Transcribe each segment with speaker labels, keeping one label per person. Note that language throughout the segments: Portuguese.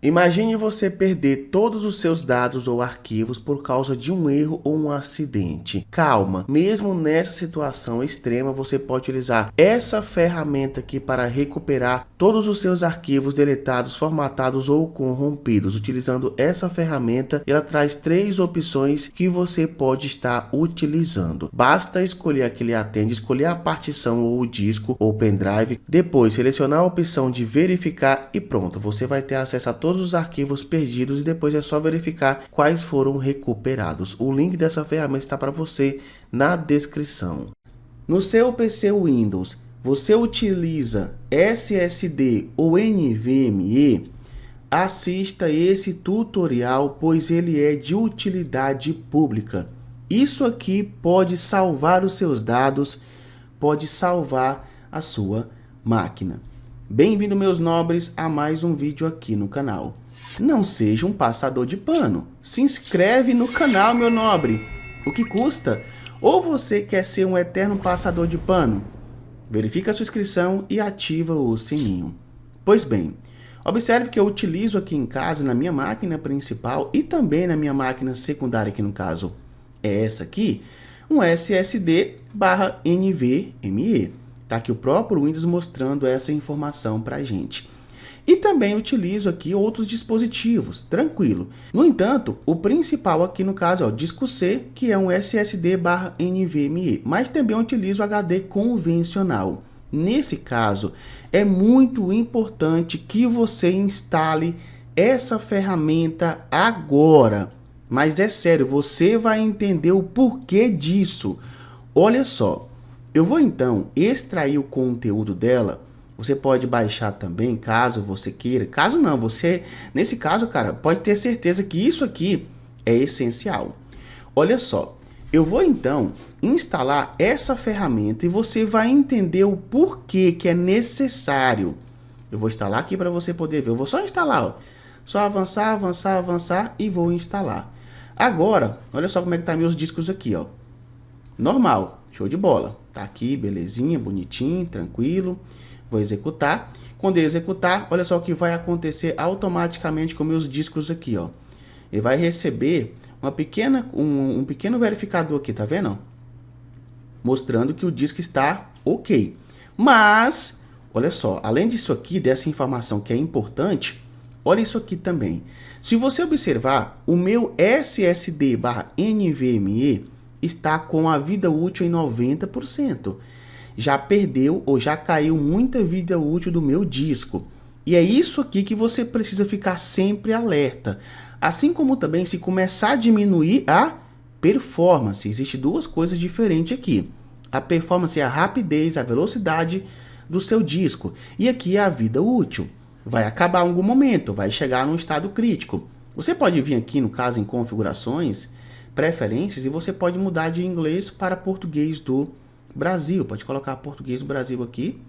Speaker 1: Imagine você perder todos os seus dados ou arquivos por causa de um erro ou um acidente. Calma, mesmo nessa situação extrema, você pode utilizar essa ferramenta aqui para recuperar todos os seus arquivos deletados, formatados ou corrompidos. Utilizando essa ferramenta, ela traz 3 opções que você pode estar utilizando. Basta escolher a que lhe atende, escolher a partição ou o disco ou pendrive, depois selecionar a opção de verificar e pronto, você vai ter acesso a todos os arquivos perdidos e depois é só verificar quais foram recuperados. O link dessa ferramenta está para você na descrição. No seu PC Windows, você utiliza SSD ou NVMe? Assista esse tutorial, pois ele é de utilidade pública. Isso aqui pode salvar os seus dados, pode salvar a sua máquina. Bem-vindo, meus nobres, a mais um vídeo aqui no canal. Não seja um passador de pano. Se inscreve no canal, meu nobre. O que custa? Ou você quer ser um eterno passador de pano? Verifica a sua inscrição e ativa o sininho. Pois bem, observe que eu utilizo aqui em casa, na minha máquina principal e também na minha máquina secundária, que no caso é essa aqui, um SSD/NVMe. Tá aqui o próprio Windows mostrando essa informação para a gente. E também utilizo aqui outros dispositivos, tranquilo. No entanto, o principal aqui no caso é o disco C, que é um SSD/NVMe, mas também utilizo HD convencional. Nesse caso, é muito importante que você instale essa ferramenta agora. Mas é sério, você vai entender o porquê disso. Olha só. Eu vou então extrair o conteúdo dela. Você pode baixar também, caso você queira. Caso não, você, nesse caso, cara, pode ter certeza que isso aqui é essencial. Olha só, eu vou então instalar essa ferramenta e você vai entender o porquê que é necessário. Eu vou instalar aqui para você poder ver. Eu vou só instalar, ó. Só avançar, avançar, avançar e vou instalar. Agora, olha só como é que tá meus discos aqui, ó. Normal. Show de bola. Tá aqui, belezinha, bonitinho, tranquilo. Vou executar. Quando eu executar, olha só o que vai acontecer automaticamente com meus discos aqui, ó. Ele vai receber um pequeno verificador aqui, tá vendo? Mostrando que o disco está ok. Mas, olha só, além disso aqui, dessa informação que é importante, olha isso aqui também. Se você observar, o meu SSD/NVMe está com a vida útil em 90%. Já perdeu ou já caiu muita vida útil do meu disco. E é isso aqui que você precisa ficar sempre alerta. Assim como também se começar a diminuir a performance. Existem duas coisas diferentes aqui. A performance é a rapidez, a velocidade do seu disco. E aqui é a vida útil. Vai acabar em algum momento, vai chegar num estado crítico. Você pode vir aqui, no caso, em configurações, preferências, e você pode mudar de inglês para português do Brasil. Pode colocar português do Brasil aqui.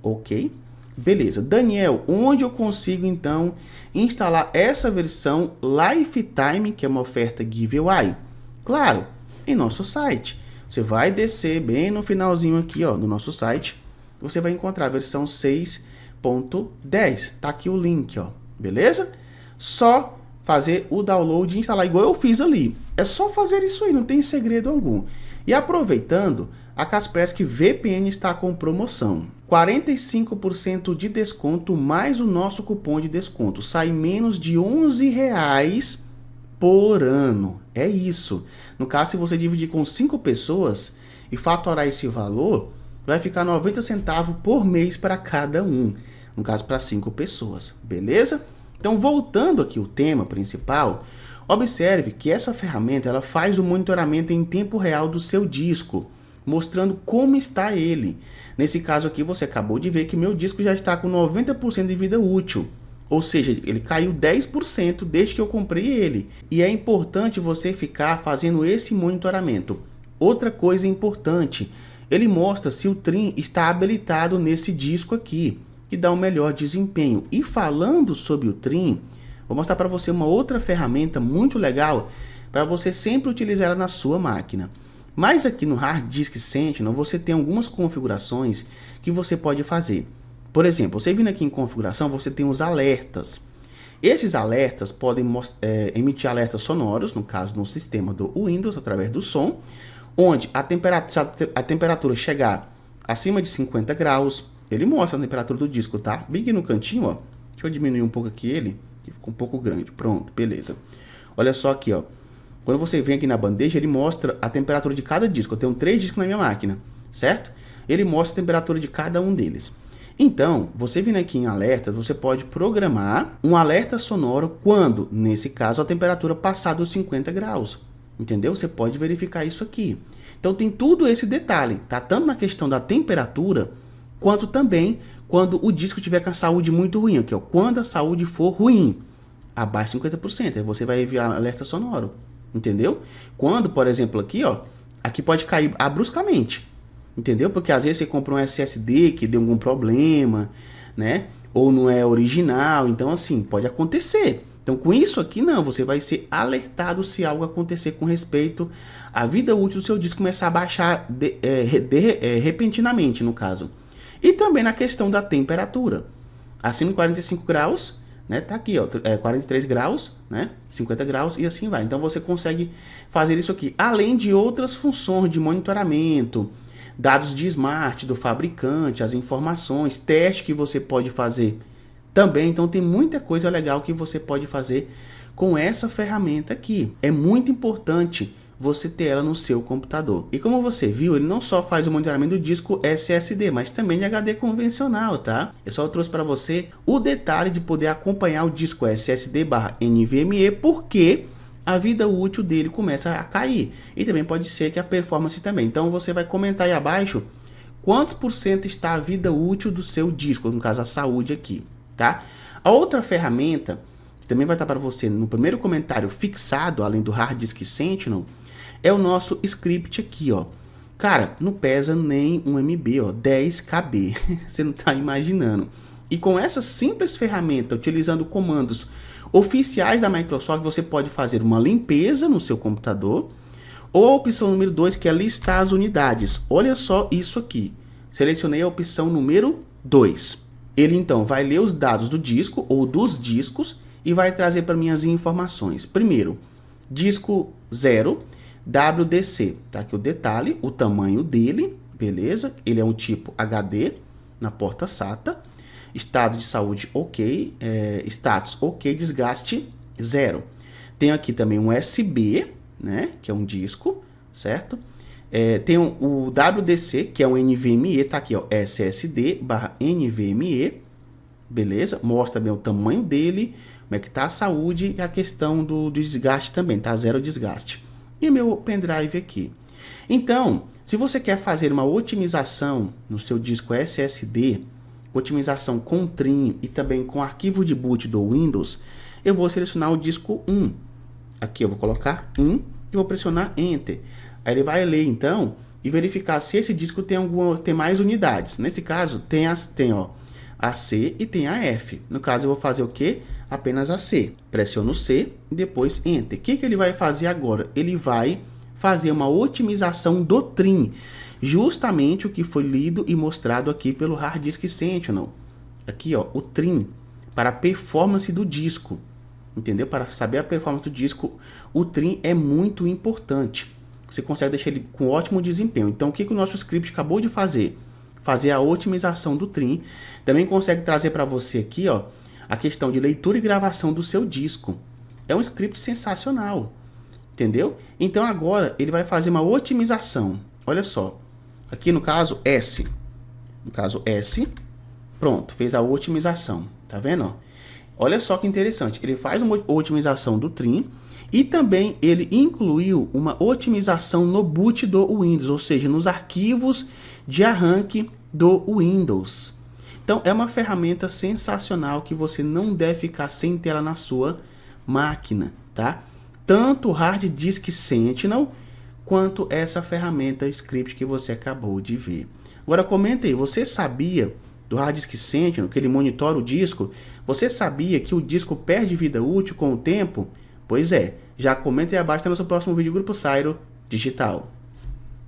Speaker 1: Ok. Beleza. Daniel, onde eu consigo então instalar essa versão Lifetime, que é uma oferta giveaway? Claro, em nosso site. Você vai descer bem no finalzinho aqui, ó, no nosso site. Você vai encontrar a versão 6.10. Tá aqui o link, ó. Beleza? Só fazer o download e instalar igual eu fiz ali. É só fazer isso aí, não tem segredo algum. E aproveitando, a Kaspersky VPN está com promoção. 45% de desconto mais o nosso cupom de desconto. Sai menos de R$11 por ano. É isso. No caso, se você dividir com 5 pessoas e fatorar esse valor, vai ficar 90 centavos por mês para cada um. No caso, para 5 pessoas. Beleza? Então, voltando aqui ao tema principal, observe que essa ferramenta ela faz o monitoramento em tempo real do seu disco, mostrando como está ele. Nesse caso aqui, você acabou de ver que meu disco já está com 90% de vida útil. Ou seja, ele caiu 10% desde que eu comprei ele. E é importante você ficar fazendo esse monitoramento. Outra coisa importante, ele mostra se o trim está habilitado nesse disco aqui, que dá um melhor desempenho. E falando sobre o trim, vou mostrar para você uma outra ferramenta muito legal para você sempre utilizar ela na sua máquina. Mas aqui no Hard Disk Sentinel você tem algumas configurações que você pode fazer. Por exemplo, você vindo aqui em configuração, você tem os alertas. Esses alertas podem emitir alertas sonoros, no caso no sistema do Windows, através do som, onde se a temperatura chegar acima de 50 graus, ele mostra a temperatura do disco, tá? Bem aqui no cantinho, ó. Deixa eu diminuir um pouco aqui ele, que ficou um pouco grande. Pronto, beleza. Olha só aqui, ó. Quando você vem aqui na bandeja, ele mostra a temperatura de cada disco. Eu tenho 3 discos na minha máquina, certo? Ele mostra a temperatura de cada um deles. Então, você vindo aqui em alertas, você pode programar um alerta sonoro quando, nesse caso, a temperatura passar dos 50 graus. Entendeu? Você pode verificar isso aqui. Então, tem tudo esse detalhe, tá? Tanto na questão da temperatura, quanto também quando o disco tiver com a saúde muito ruim. Aqui, ó, quando a saúde for ruim, abaixo de 50%, aí você vai enviar alerta sonoro. Entendeu? Quando, por exemplo, aqui, ó, aqui pode cair bruscamente. Entendeu? Porque às vezes você compra um SSD que deu algum problema, né? Ou não é original. Então, assim, pode acontecer. Então, com isso aqui, não. Você vai ser alertado se algo acontecer com respeito à vida útil do seu disco começar a baixar repentinamente, no caso. E também na questão da temperatura. Acima de 45 graus, né? Tá aqui, ó, 43 graus, né? 50 graus e assim vai. Então, você consegue fazer isso aqui. Além de outras funções de monitoramento, dados de smart do fabricante, as informações, teste que você pode fazer também. Então tem muita coisa legal que você pode fazer com essa ferramenta aqui. É muito importante você ter ela no seu computador. E como você viu, ele não só faz o monitoramento do disco SSD, mas também de HD convencional, tá? Eu só trouxe para você o detalhe de poder acompanhar o disco SSD/NVMe, porque a vida útil dele começa a cair. E também pode ser que a performance também. Então você vai comentar aí abaixo quantos % está a vida útil do seu disco, no caso a saúde aqui, tá? A outra ferramenta, que também vai estar para você no primeiro comentário fixado, além do Hard Disk Sentinel, é o nosso script aqui, ó. Cara, não pesa nem 1 MB, ó, 10 KB. Você não está imaginando. E com essa simples ferramenta, utilizando comandos oficiais da Microsoft, você pode fazer uma limpeza no seu computador, ou a opção número 2, que é listar as unidades. Olha só isso aqui. Selecionei a opção número 2. Ele então vai ler os dados do disco ou dos discos e vai trazer para mim as informações. Primeiro, disco 0, WDC. Tá aqui o detalhe, o tamanho dele, beleza? Ele é um tipo HD na porta SATA. Estado de saúde ok, status ok, desgaste 0. Tem aqui também um USB, né, que é um disco, certo? Tem o WDC, que é um NVMe, tá aqui, ó, SSD/NVMe, beleza? Mostra bem o tamanho dele, como é que tá a saúde e a questão do desgaste também, tá? 0 desgaste. E meu pendrive aqui. Então, se você quer fazer uma otimização no seu disco SSD, otimização com trim e também com arquivo de boot do Windows, eu vou selecionar o disco 1. Aqui eu vou colocar 1 e vou pressionar Enter. Aí ele vai ler então e verificar se esse disco tem mais unidades. Nesse caso tem ó, a C e tem a F. No caso eu vou fazer o que? Apenas a C. Pressiono C e depois Enter. O que ele vai fazer agora? Ele vai fazer uma otimização do trim. Justamente o que foi lido e mostrado aqui pelo Hard Disk Sentinel. Aqui, ó, o trim para a performance do disco. Entendeu? Para saber a performance do disco, o trim é muito importante. Você consegue deixar ele com ótimo desempenho. Então, o que o nosso script acabou de fazer? Fazer a otimização do trim. Também consegue trazer para você aqui, ó, a questão de leitura e gravação do seu disco. É um script sensacional. Entendeu? Então, agora, ele vai fazer uma otimização. Olha só. Aqui no caso S. No caso S. Pronto, fez a otimização. Tá vendo? Ó? Olha só que interessante. Ele faz uma otimização do trim e também ele incluiu uma otimização no boot do Windows, ou seja, nos arquivos de arranque do Windows. Então é uma ferramenta sensacional que você não deve ficar sem tela na sua máquina, tá? Tanto o Hard Disk Sentinel quanto essa ferramenta script que você acabou de ver. Agora comenta aí, você sabia do Hard Disk Sentinel, que ele monitora o disco? Você sabia que o disco perde vida útil com o tempo? Pois é, já comenta aí abaixo no nosso próximo vídeo Grupo Sairo Digital.